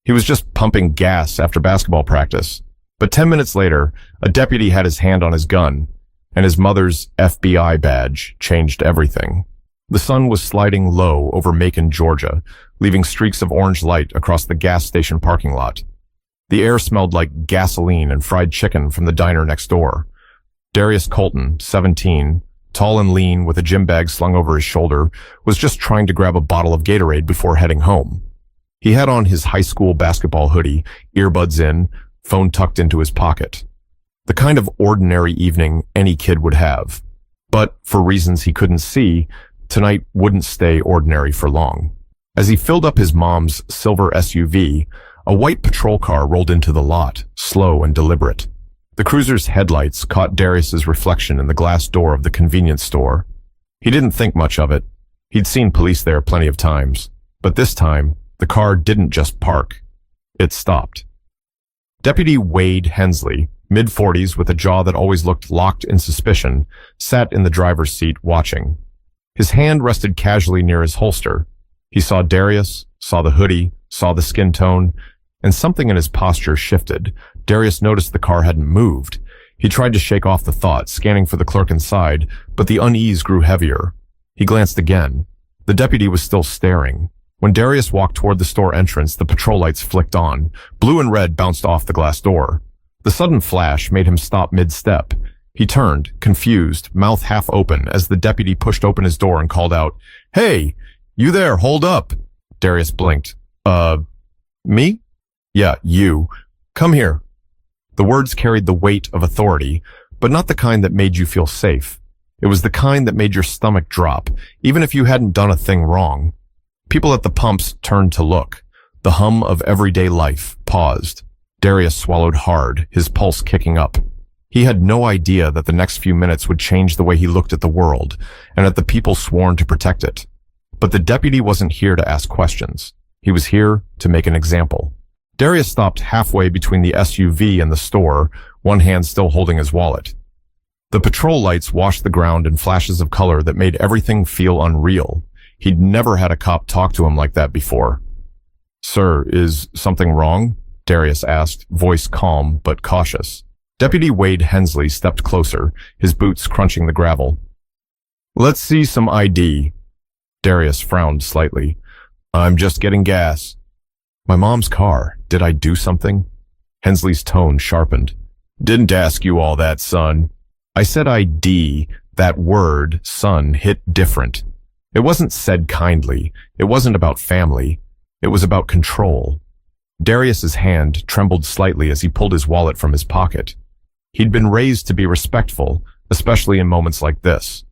He was just pumping gas after basketball practice. But 10 minutes later, a deputy had his hand on his gun, and his mother's FBI badge changed everything. The sun was sliding low over Macon, Georgia, leaving streaks of orange light across the gas station parking lot. The air smelled like gasoline and fried chicken from the diner next door. Darius Colton, 17, tall and lean with a gym bag slung over his shoulder, was just trying to grab a bottle of Gatorade before heading home. He had on his high school basketball hoodie, earbuds in, phone tucked into his pocket. The kind of ordinary evening any kid would have. But for reasons he couldn't see, tonight wouldn't stay ordinary for long. As he filled up his mom's silver SUV, a white patrol car rolled into the lot, slow and deliberate. The cruiser's headlights caught Darius's reflection in the glass door of the convenience store. He didn't think much of it. He'd seen police there plenty of times. But this time, the car didn't just park. It stopped. Deputy Wade Hensley, mid-40s with a jaw that always looked locked in suspicion, sat in the driver's seat watching. His hand rested casually near his holster. He saw Darius, saw the hoodie, saw the skin tone, and something in his posture shifted. Darius noticed the car hadn't moved. He tried to shake off the thought, scanning for the clerk inside, but the unease grew heavier. He glanced again. The deputy was still staring. When Darius walked toward the store entrance, the patrol lights flicked on. Blue and red bounced off the glass door. The sudden flash made him stop mid-step. He turned, confused, mouth half open, as the deputy pushed open his door and called out, "Hey, you there, hold up." Darius blinked. Me? Yeah, you. Come here. The words carried the weight of authority, but not the kind that made you feel safe. It was the kind that made your stomach drop, even if you hadn't done a thing wrong. People at the pumps turned to look. The hum of everyday life paused. Darius swallowed hard, his pulse kicking up. He had no idea that the next few minutes would change the way he looked at the world, and at the people sworn to protect it. But the deputy wasn't here to ask questions. He was here to make an example. Darius stopped halfway between the SUV and the store, one hand still holding his wallet. The patrol lights washed the ground in flashes of color that made everything feel unreal. He'd never had a cop talk to him like that before. "Sir, is something wrong?" Darius asked, voice calm but cautious. Deputy Wade Hensley stepped closer, his boots crunching the gravel. "Let's see some ID." Darius frowned slightly. "I'm just getting gas." "My mom's car. Did I do something?" Hensley's tone sharpened. "Didn't ask you all that, son." "I said ID. That word, son, hit different. It wasn't said kindly. It wasn't about family. It was about control." Darius's hand trembled slightly as he pulled his wallet from his pocket. He'd been raised to be respectful, especially in moments like this.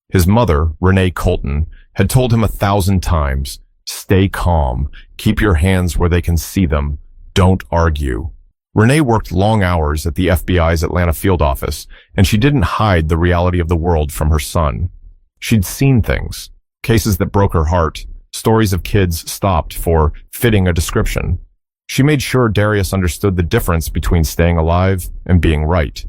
His mother, Renee Colton, had told him 1,000 times, "Stay calm, keep your hands where they can see them, don't argue." Renee worked long hours at the FBI's Atlanta field office, and she didn't hide the reality of the world from her son. She'd seen things. Cases that broke her heart, stories of kids stopped for fitting a description. She made sure Darius understood the difference between staying alive and being right.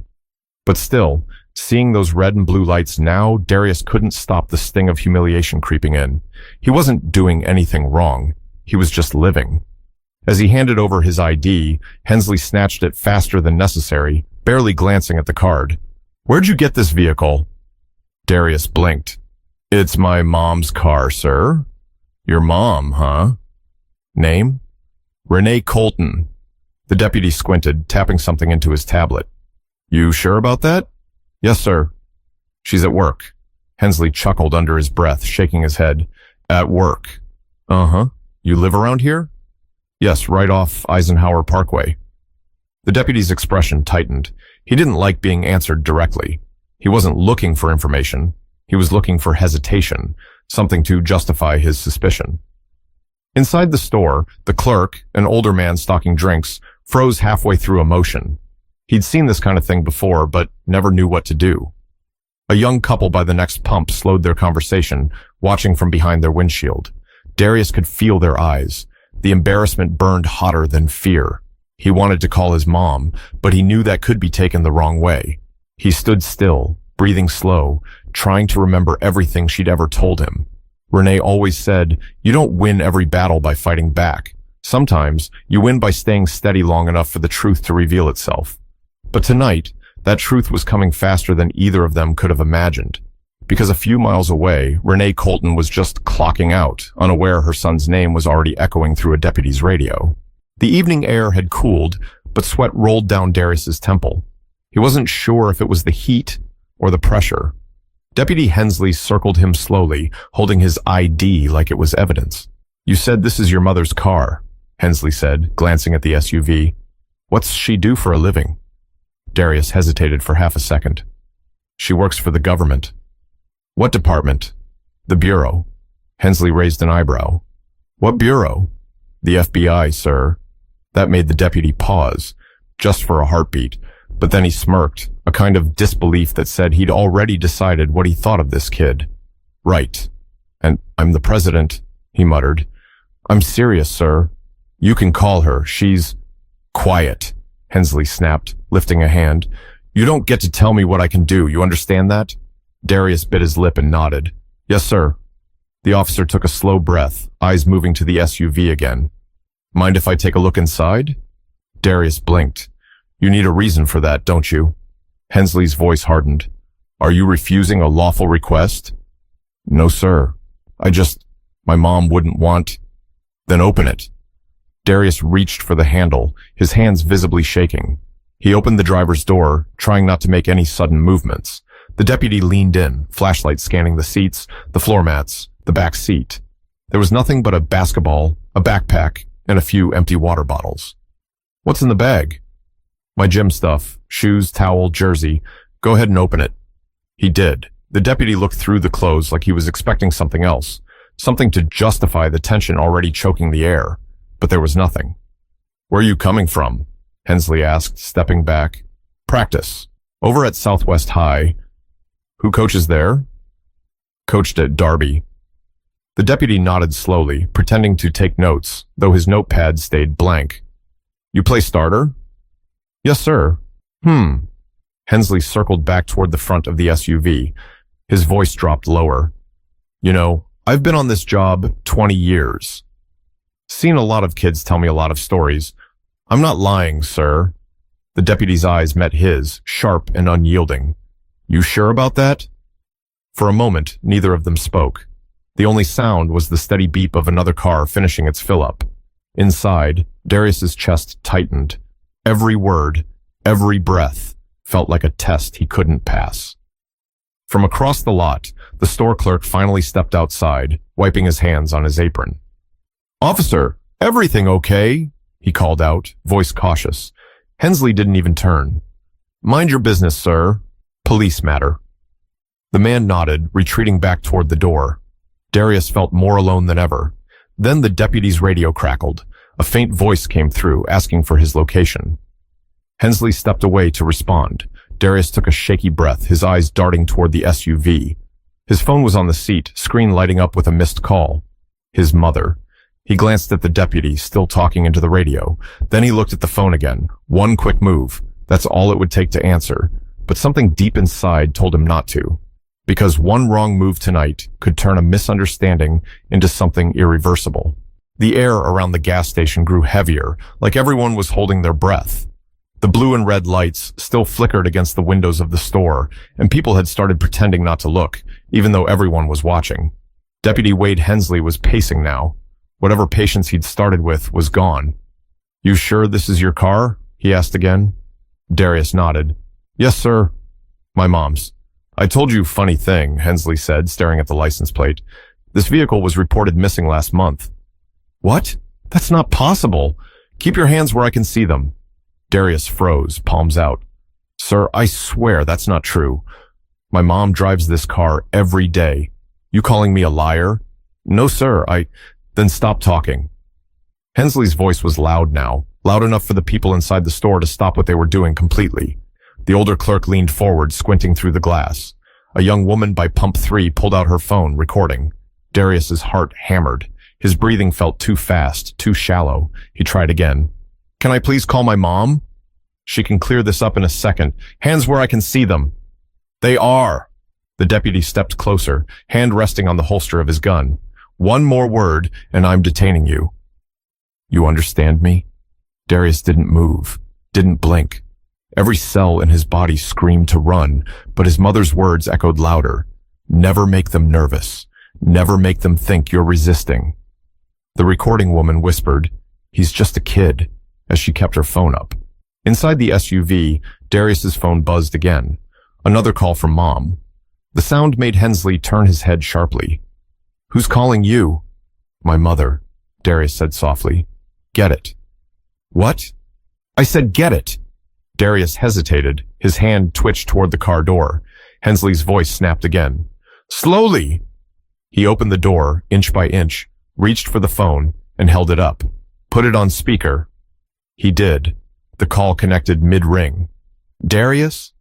But still, seeing those red and blue lights now, Darius couldn't stop the sting of humiliation creeping in. He wasn't doing anything wrong. He was just living. As he handed over his ID, Hensley snatched it faster than necessary, barely glancing at the card. "Where'd you get this vehicle?" Darius blinked. "It's my mom's car, sir." "Your mom, huh?" "Name?" "Renee Colton." The deputy squinted, tapping something into his tablet. "You sure about that?" "Yes, sir." "She's at work." Hensley chuckled under his breath, shaking his head. "At work." "Uh-huh. You live around here?" "Yes, right off Eisenhower Parkway." The deputy's expression tightened. He didn't like being answered directly. He wasn't looking for information. He was looking for hesitation, something to justify his suspicion. Inside the store, the clerk, an older man stocking drinks, froze halfway through a motion. He'd seen this kind of thing before, but never knew what to do. A young couple by the next pump slowed their conversation, watching from behind their windshield. Darius could feel their eyes. The embarrassment burned hotter than fear. He wanted to call his mom, but he knew that could be taken the wrong way. He stood still, breathing slow, trying to remember everything she'd ever told him. Renee always said, "You don't win every battle by fighting back. Sometimes you win by staying steady long enough for the truth to reveal itself. But tonight, that truth was coming faster than either of them could have imagined. Because a few miles away, Renee Colton was just clocking out, unaware her son's name was already echoing through a deputy's radio. The evening air had cooled, but sweat rolled down Darius's temple. He wasn't sure if it was the heat or the pressure. Deputy Hensley circled him slowly, holding his ID like it was evidence. "You said this is your mother's car," Hensley said, glancing at the SUV. "What's she do for a living?" Darius hesitated for half a second. "She works for the government." "What department?" "The Bureau." Hensley raised an eyebrow. "What bureau?" "The FBI, sir." That made the deputy pause, just for a heartbeat, but then he smirked, a kind of disbelief that said he'd already decided what he thought of this kid. "Right. And I'm the president," he muttered. "I'm serious, sir. You can call her. She's—" "Quiet," Hensley snapped, lifting a hand. "You don't get to tell me what I can do, you understand that?" Darius bit his lip and nodded. "Yes, sir." The officer took a slow breath, eyes moving to the SUV again. "Mind if I take a look inside?" Darius blinked. "You need a reason for that, don't you?" Hensley's voice hardened. "Are you refusing a lawful request?" "No, sir. My mom wouldn't want—" "Then open it." Darius reached for the handle, his hands visibly shaking. He opened the driver's door, trying not to make any sudden movements. The deputy leaned in, flashlight scanning the seats, the floor mats, the back seat. There was nothing but a basketball, a backpack, and a few empty water bottles. "What's in the bag?" "My gym stuff, shoes, towel, jersey. Go ahead and open it." He did. The deputy looked through the clothes like he was expecting something else, something to justify the tension already choking the air. But there was nothing. "Where are you coming from?" Hensley asked, stepping back. "Practice. Over at Southwest High." "Who coaches there?" "Coached at Derby." The deputy nodded slowly, pretending to take notes, though his notepad stayed blank. "You play starter?" "Yes, sir." Hensley circled back toward the front of the SUV. His voice dropped lower. "You know, I've been on this job 20 years. Seen a lot of kids tell me a lot of stories. I'm not lying, sir." The deputy's eyes met his, sharp and unyielding. "You sure about that?" For a moment, neither of them spoke. The only sound was the steady beep of another car finishing its fill-up. Inside, Darius's chest tightened. Every word, every breath, felt like a test he couldn't pass. From across the lot, the store clerk finally stepped outside, wiping his hands on his apron. "Officer, everything okay?" he called out, voice cautious. Hensley didn't even turn. "Mind your business, sir. Police matter." The man nodded, retreating back toward the door. Darius felt more alone than ever. Then the deputy's radio crackled. A faint voice came through, asking for his location. Hensley stepped away to respond. Darius took a shaky breath, his eyes darting toward the SUV. His phone was on the seat, screen lighting up with a missed call. His mother. He glanced at the deputy, still talking into the radio. Then he looked at the phone again. One quick move. That's all it would take to answer. But something deep inside told him not to. Because one wrong move tonight could turn a misunderstanding into something irreversible. The air around the gas station grew heavier, like everyone was holding their breath. The blue and red lights still flickered against the windows of the store, and people had started pretending not to look, even though everyone was watching. Deputy Wade Hensley was pacing now. Whatever patience he'd started with was gone. "You sure this is your car?" he asked again. Darius nodded. "Yes, sir." "My mom's." "I told you funny thing," Hensley said, staring at the license plate. "This vehicle was reported missing last month." "What? That's not possible. Keep your hands where I can see them." Darius froze, palms out. "Sir, I swear that's not true. My mom drives this car every day. You calling me a liar?" "No, sir, Then stop talking." Hensley's voice was loud now, loud enough for the people inside the store to stop what they were doing completely. The older clerk leaned forward, squinting through the glass. A young woman by pump 3 pulled out her phone, recording. Darius's heart hammered. His breathing felt too fast, too shallow. He tried again. "Can I please call my mom?" "She can clear this up in a second. Hands where I can see them." "They are." The deputy stepped closer, hand resting on the holster of his gun. "One more word, and I'm detaining you." You understand me? Darius didn't move, didn't blink. Every cell in his body screamed to run, but his mother's words echoed louder. Never make them nervous. Never make them think you're resisting. The recording woman whispered, "He's just a kid," as she kept her phone up. Inside the SUV, Darius's phone buzzed again. Another call from Mom. The sound made Hensley turn his head sharply. "Who's calling you?" "My mother," Darius said softly. "Get it." "What?" "I said get it." Darius hesitated. His hand twitched toward the car door. Hensley's voice snapped again. "Slowly!" He opened the door, inch by inch, reached for the phone, and held it up. "Put it on speaker." He did. The call connected mid-ring. "Darius?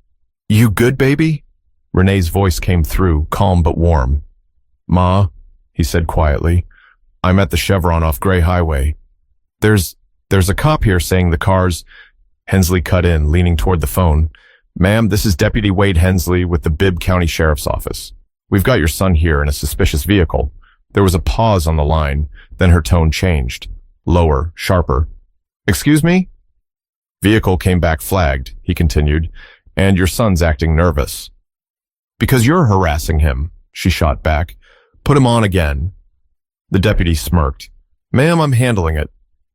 You good, baby?" Renee's voice came through, calm but warm. "Ma," he said quietly, "I'm at the Chevron off Gray Highway. There's a cop here saying the car's—" Hensley cut in, leaning toward the phone. "Ma'am, this is Deputy Wade Hensley with the Bibb County Sheriff's Office. We've got your son here in a suspicious vehicle." There was a pause on the line, then her tone changed. Lower, sharper. "Excuse me?" "Vehicle came back flagged," he continued, "and your son's acting nervous." "Because you're harassing him," she shot back. "Put him on again." The deputy smirked. "Ma'am, I'm handling it.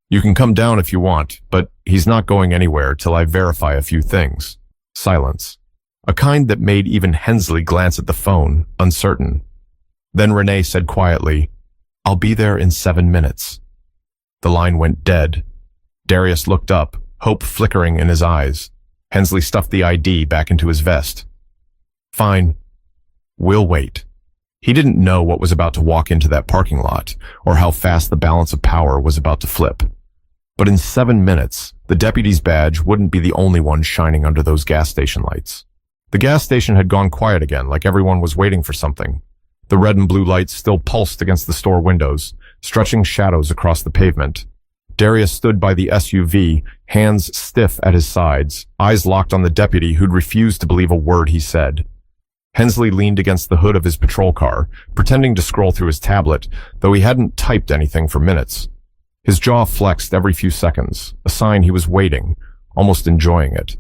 You can come down if you want, but he's not going anywhere till I verify a few things." Silence. A kind that made even Hensley glance at the phone, uncertain. Then Renee said quietly, "I'll be there in 7 minutes." The line went dead. Darius looked up, hope flickering in his eyes. Hensley stuffed the ID back into his vest. "Fine. We'll wait." He didn't know what was about to walk into that parking lot, or how fast the balance of power was about to flip. But in 7 minutes, the deputy's badge wouldn't be the only one shining under those gas station lights. The gas station had gone quiet again, like everyone was waiting for something. The red and blue lights still pulsed against the store windows, stretching shadows across the pavement. Darius stood by the SUV, hands stiff at his sides, eyes locked on the deputy who'd refused to believe a word he said. Hensley leaned against the hood of his patrol car, pretending to scroll through his tablet, though he hadn't typed anything for minutes. His jaw flexed every few seconds, a sign he was waiting, almost enjoying it.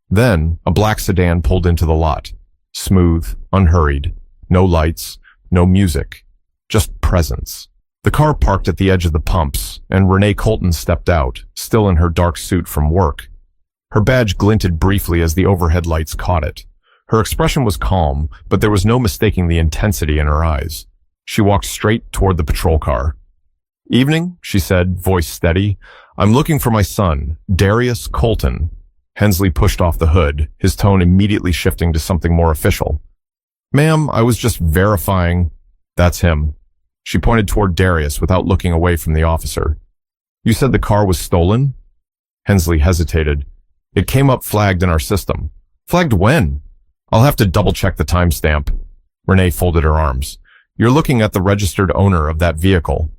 Then, a black sedan pulled into the lot. Smooth, unhurried. No lights, no music. Just presence. The car parked at the edge of the pumps, and Renee Colton stepped out, still in her dark suit from work. Her badge glinted briefly as the overhead lights caught it. Her expression was calm, but there was no mistaking the intensity in her eyes. She walked straight toward the patrol car. "Evening," she said, voice steady. "I'm looking for my son, Darius Colton." Hensley pushed off the hood, his tone immediately shifting to something more official. "Ma'am, I was just verifying." "That's him." She pointed toward Darius without looking away from the officer. "You said the car was stolen?" Hensley hesitated. "It came up flagged in our system." "Flagged when?" "I'll have to double-check the timestamp." Renee folded her arms. "You're looking at the registered owner of that vehicle.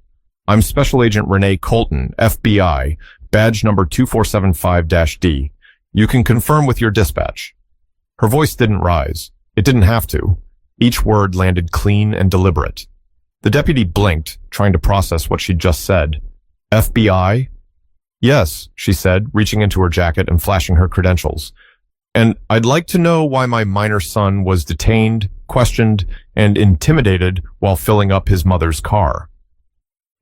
I'm Special Agent Renee Colton, FBI, badge number 2475-D. You can confirm with your dispatch." Her voice didn't rise. It didn't have to. Each word landed clean and deliberate. The deputy blinked, trying to process what she'd just said. "FBI?" "Yes," she said, reaching into her jacket and flashing her credentials. "And I'd like to know why my minor son was detained, questioned, and intimidated while filling up his mother's car."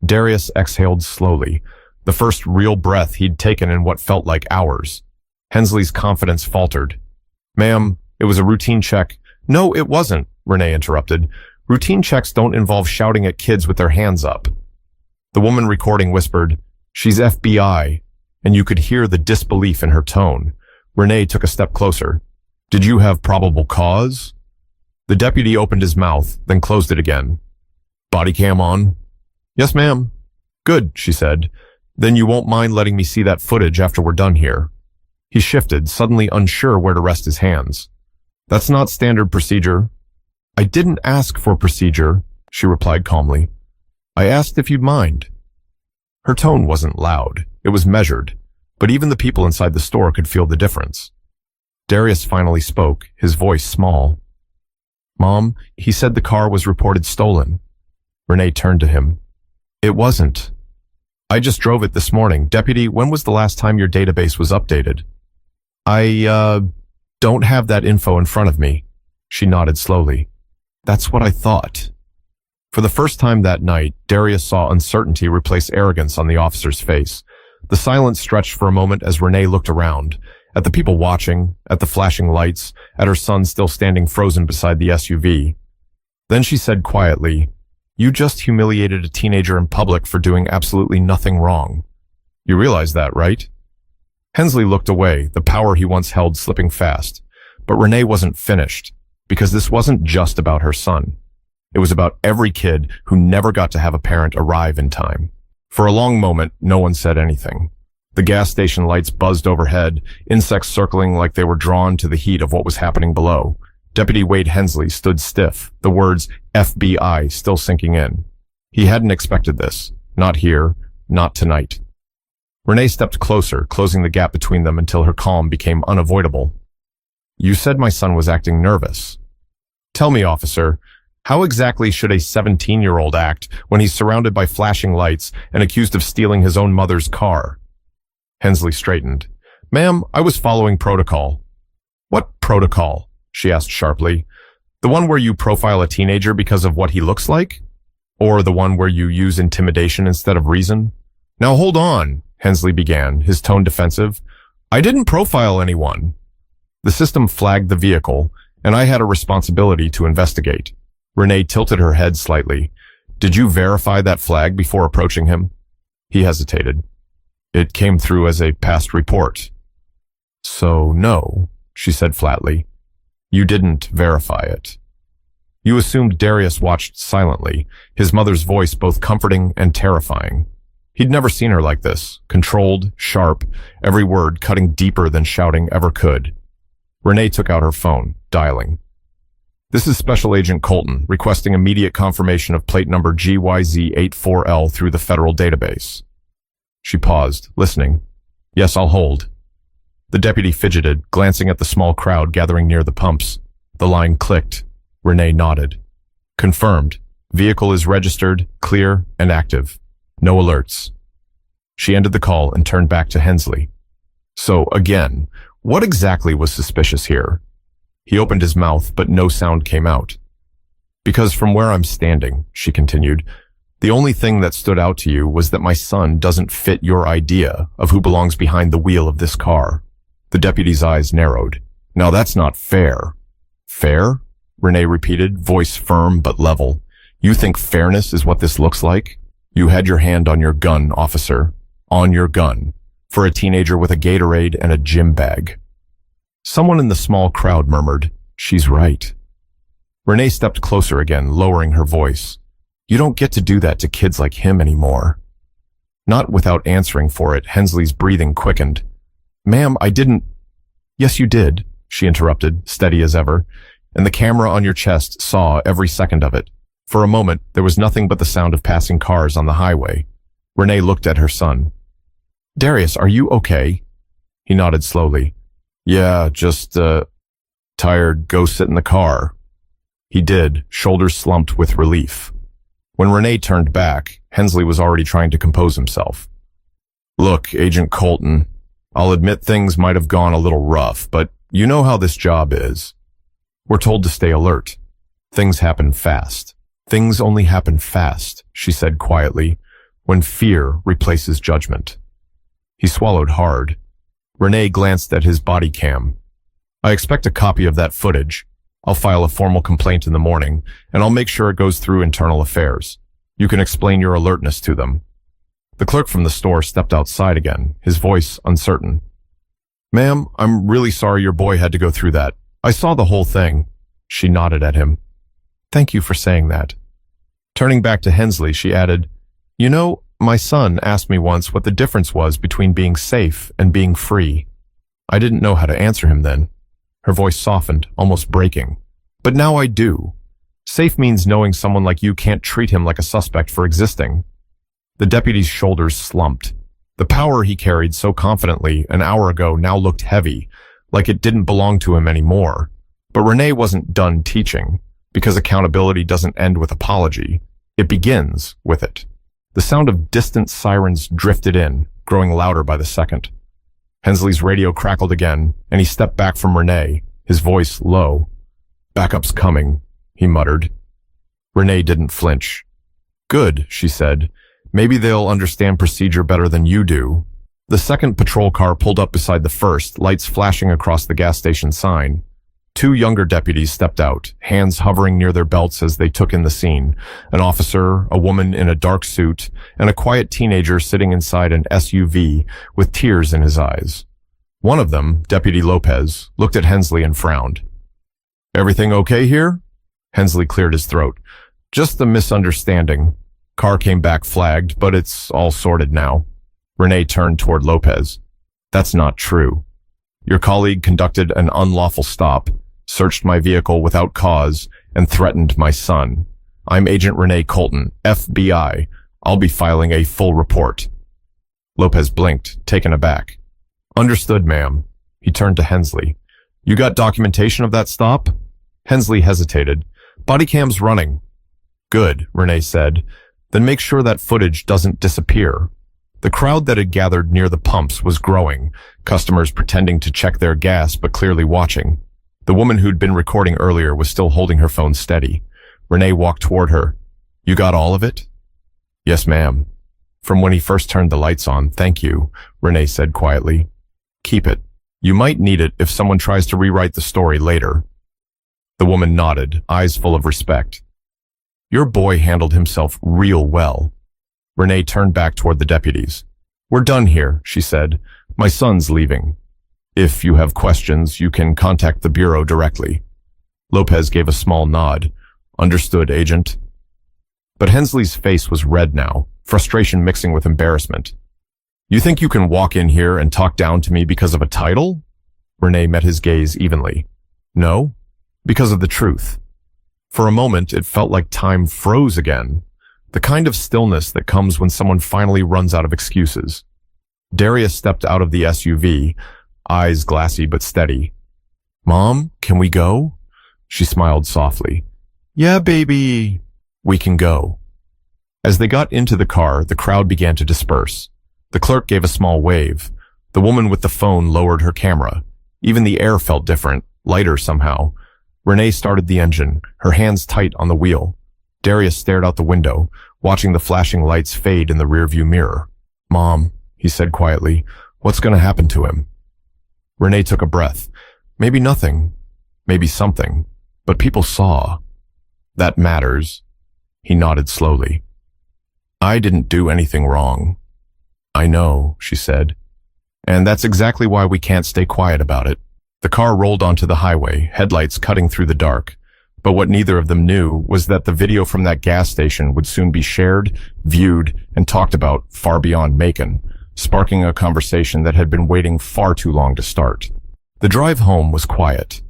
Darius exhaled slowly, the first real breath he'd taken in what felt like hours. Hensley's confidence faltered. "Ma'am, it was a routine check." "No, it wasn't," Renee interrupted. "Routine checks don't involve shouting at kids with their hands up." The woman recording whispered, "She's FBI," and you could hear the disbelief in her tone. Renee took a step closer. "Did you have probable cause?" The deputy opened his mouth, then closed it again. "Body cam on?" "Yes, ma'am." "Good," she said. "Then you won't mind letting me see that footage after we're done here." He shifted, suddenly unsure where to rest his hands. "That's not standard procedure." "I didn't ask for procedure," she replied calmly. "I asked if you'd mind." Her tone wasn't loud. It was measured, but even the people inside the store could feel the difference. Darius finally spoke, his voice small. "Mom, he said the car was reported stolen." Renee turned to him. "It wasn't." I just drove it this morning. Deputy, when was the last time your database was updated? I don't have that info in front of me. She nodded slowly. That's what I thought. For the first time that night, Darius saw uncertainty replace arrogance on the officer's face. The silence stretched for a moment as Renee looked around, at the people watching, at the flashing lights, at her son still standing frozen beside the SUV. Then she said quietly, "You just humiliated a teenager in public for doing absolutely nothing wrong. You realize that, right?" Hensley looked away, the power he once held slipping fast. But Renee wasn't finished, because this wasn't just about her son. It was about every kid who never got to have a parent arrive in time. For a long moment, no one said anything. The gas station lights buzzed overhead, insects circling like they were drawn to the heat of what was happening below. Deputy Wade Hensley stood stiff, the words FBI still sinking in. He hadn't expected this. Not here, not tonight. Renee stepped closer, closing the gap between them until her calm became unavoidable. "You said my son was acting nervous. Tell me, officer, how exactly should a 17-year-old act when he's surrounded by flashing lights and accused of stealing his own mother's car?" Hensley straightened. "Ma'am, I was following protocol." "What protocol?" she asked sharply. "The one where you profile a teenager because of what he looks like? Or the one where you use intimidation instead of reason?" "Now hold on," Hensley began, his tone defensive. "I didn't profile anyone." The system flagged the vehicle, and I had a responsibility to investigate. Renee tilted her head slightly. "Did you verify that flag before approaching him?" He hesitated. "It came through as a past report." "So no," she said flatly. "You didn't verify it." You assumed Darius watched silently, his mother's voice both comforting and terrifying. He'd never seen her like this, controlled, sharp, every word cutting deeper than shouting ever could. Renee took out her phone, dialing. "This is Special Agent Colton, requesting immediate confirmation of plate number GYZ84L through the federal database." She paused, listening. "Yes, I'll hold." The deputy fidgeted, glancing at the small crowd gathering near the pumps. The line clicked. Renee nodded. "Confirmed. Vehicle is registered, clear, and active. No alerts." She ended the call and turned back to Hensley. "So, again, what exactly was suspicious here?" He opened his mouth, but no sound came out. "Because from where I'm standing," she continued, "the only thing that stood out to you was that my son doesn't fit your idea of who belongs behind the wheel of this car." The deputy's eyes narrowed. "Now that's not fair." "Fair?" Renee repeated, voice firm but level. "You think fairness is what this looks like? You had your hand on your gun, officer. On your gun. For a teenager with a Gatorade and a gym bag." Someone in the small crowd murmured, "She's right." Renee stepped closer again, lowering her voice. "You don't get to do that to kids like him anymore." Not without answering for it, Hensley's breathing quickened. "Ma'am, I didn't—" "Yes, you did," she interrupted, steady as ever, "and the camera on your chest saw every second of it. For a moment, there was nothing but the sound of passing cars on the highway." Renee looked at her son. "Darius, are you okay?" He nodded slowly. "Yeah, just, tired. Go sit in the car." He did, shoulders slumped with relief. When Renee turned back, Hensley was already trying to compose himself. "Look, Agent Colton, I'll admit things might have gone a little rough, but you know how this job is. We're told to stay alert. Things happen fast. Things only happen fast," she said quietly, "when fear replaces judgment." He swallowed hard. Renee glanced at his body cam. "I expect a copy of that footage. I'll file a formal complaint in the morning, and I'll make sure it goes through internal affairs. You can explain your alertness to them." The clerk from the store stepped outside again, his voice uncertain. "Ma'am, I'm really sorry your boy had to go through that. I saw the whole thing." She nodded at him. "Thank you for saying that." Turning back to Hensley, she added, "You know, my son asked me once what the difference was between being safe and being free. I didn't know how to answer him then." Her voice softened, almost breaking. "But now I do. Safe means knowing someone like you can't treat him like a suspect for existing." The deputy's shoulders slumped. The power he carried so confidently an hour ago now looked heavy, like it didn't belong to him anymore. But Renee wasn't done teaching, because accountability doesn't end with apology. It begins with it. The sound of distant sirens drifted in, growing louder by the second. Hensley's radio crackled again, and he stepped back from Renee, his voice low. "Backup's coming," he muttered. Renee didn't flinch. "Good," she said. "Maybe they'll understand procedure better than you do." The second patrol car pulled up beside the first, lights flashing across the gas station sign. Two younger deputies stepped out, hands hovering near their belts as they took in the scene. An officer, a woman in a dark suit, and a quiet teenager sitting inside an SUV with tears in his eyes. One of them, Deputy Lopez, looked at Hensley and frowned. "Everything okay here?" Hensley cleared his throat. "Just a misunderstanding. Car came back flagged, but it's all sorted now." Renee turned toward Lopez. "That's not true. Your colleague conducted an unlawful stop, searched my vehicle without cause, and threatened my son. I'm Agent Renee Colton, FBI. I'll be filing a full report." Lopez blinked, taken aback. "Understood, ma'am." He turned to Hensley. "You got documentation of that stop?" Hensley hesitated. "Body cam's running." "Good," Renee said. "Then make sure that footage doesn't disappear." The crowd that had gathered near the pumps was growing, customers pretending to check their gas but clearly watching. The woman who'd been recording earlier was still holding her phone steady. Renee walked toward her. "You got all of it?" "Yes, ma'am." "From when he first turned the lights on, thank you," Renee said quietly. "Keep it. You might need it if someone tries to rewrite the story later." The woman nodded, eyes full of respect. "Your boy handled himself real well." Renee turned back toward the deputies. "We're done here," she said. "My son's leaving. If you have questions, you can contact the Bureau directly." Lopez gave a small nod. "Understood, Agent." But Hensley's face was red now, frustration mixing with embarrassment. "You think you can walk in here and talk down to me because of a title?" Renee met his gaze evenly. "No, because of the truth." For a moment, it felt like time froze again. The kind of stillness that comes when someone finally runs out of excuses. Darius stepped out of the SUV, eyes glassy but steady. "Mom, can we go?" She smiled softly. "Yeah, baby. We can go." As they got into the car, the crowd began to disperse. The clerk gave a small wave. The woman with the phone lowered her camera. Even the air felt different, lighter somehow. Renee started the engine, her hands tight on the wheel. Darius stared out the window, watching the flashing lights fade in the rearview mirror. "Mom," he said quietly, "what's going to happen to him?" Renee took a breath. Maybe nothing. Maybe something. But people saw. That matters. He nodded slowly. "I didn't do anything wrong." "I know," she said. "And that's exactly why we can't stay quiet about it." The car rolled onto the highway, headlights cutting through the dark. But what neither of them knew was that the video from that gas station would soon be shared, viewed, and talked about far beyond Macon, sparking a conversation that had been waiting far too long to start. The drive home was quiet.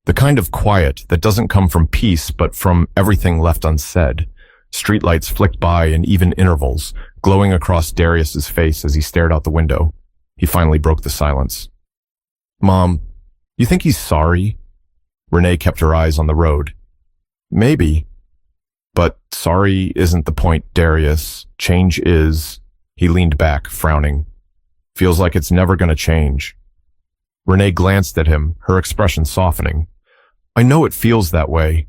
The kind of quiet that doesn't come from peace but from everything left unsaid. Streetlights flicked by in even intervals, glowing across Darius's face as he stared out the window. He finally broke the silence. "Mom, you think he's sorry?" Renee kept her eyes on the road. "Maybe. But sorry isn't the point, Darius. Change is." He leaned back, frowning. "Feels like it's never going to change." Renee glanced at him, her expression softening. "I know it feels that way.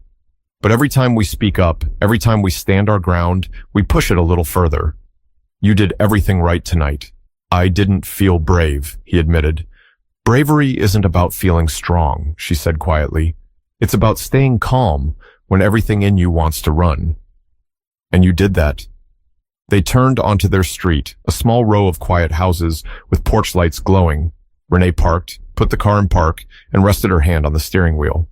But every time we speak up, every time we stand our ground, we push it a little further. You did everything right tonight." "I didn't feel brave," he admitted. "Bravery isn't about feeling strong," she said quietly. "It's about staying calm when everything in you wants to run. And you did that." They turned onto their street, a small row of quiet houses with porch lights glowing. Renee parked, put the car in park, and rested her hand on the steering wheel.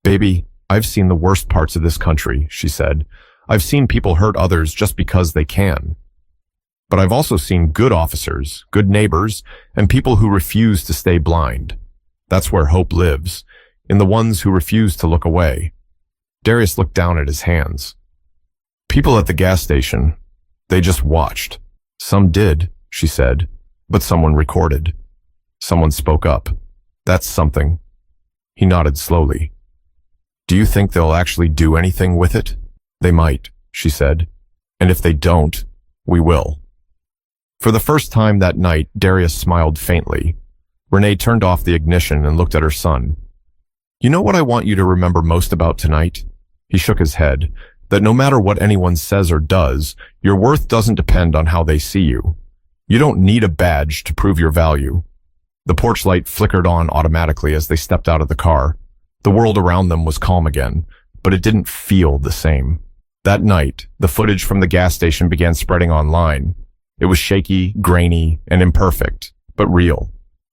"Baby, I've seen the worst parts of this country," she said. "I've seen people hurt others just because they can. But I've also seen good officers, good neighbors, and people who refuse to stay blind. That's where hope lives, in the ones who refuse to look away." Darius looked down at his hands. "People at the gas station, they just watched." "Some did," she said, "but someone recorded. Someone spoke up. That's something." He nodded slowly. "Do you think they'll actually do anything with it?" "They might," she said. "And if they don't, We will. For the first time that night, Darius smiled faintly. Renee turned off the ignition and looked at her son. You know what I want you to remember most about tonight? He shook his head, that no matter what anyone says or does, your worth doesn't depend on how they see you. You don't need a badge to prove your value. The porch light flickered on automatically as they stepped out of the car. The world around them was calm again, but it didn't feel the same. That night, the footage from the gas station began spreading online. It was shaky, grainy, and imperfect, but real.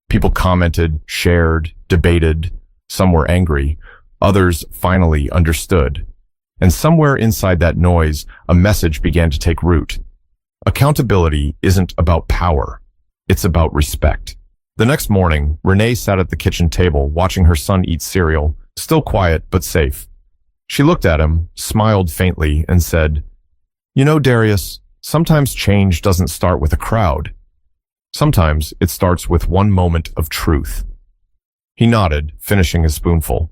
People commented, shared, debated. Some were angry. Others finally understood. And somewhere inside that noise, a message began to take root. Accountability isn't about power. It's about respect. The next morning, Renee sat at the kitchen table watching her son eat cereal, still quiet but safe. She looked at him, smiled faintly, and said, You know, Darius, sometimes change doesn't start with a crowd. Sometimes it starts with one moment of truth. He nodded, finishing his spoonful.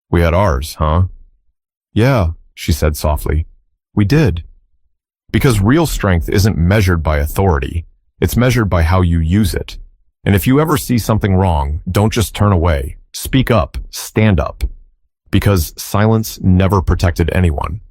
We had ours, huh? Yeah, she said softly. We did. Because real strength isn't measured by authority. It's measured by how you use it. And if you ever see something wrong, don't just turn away. Speak up, stand up. Because silence never protected anyone.